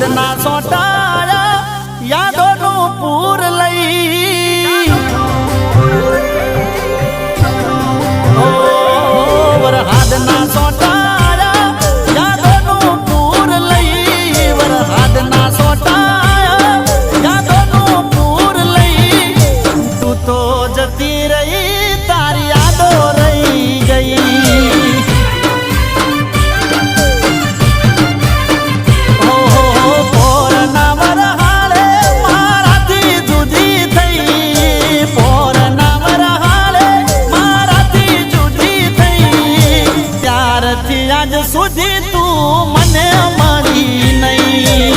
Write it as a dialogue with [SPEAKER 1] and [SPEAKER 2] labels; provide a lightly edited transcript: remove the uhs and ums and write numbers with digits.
[SPEAKER 1] વરહાદના સોટાયા યાદોનું પૂર લઈ વરહાદના સોટાયા યાદોનું પૂર લઈ વરહાદના સોટાયા યાદોનું પૂર લઈ તું તો જતી રહી તારી યાદો રહી ગઈ આજ સુધી તું મને મળી નહીં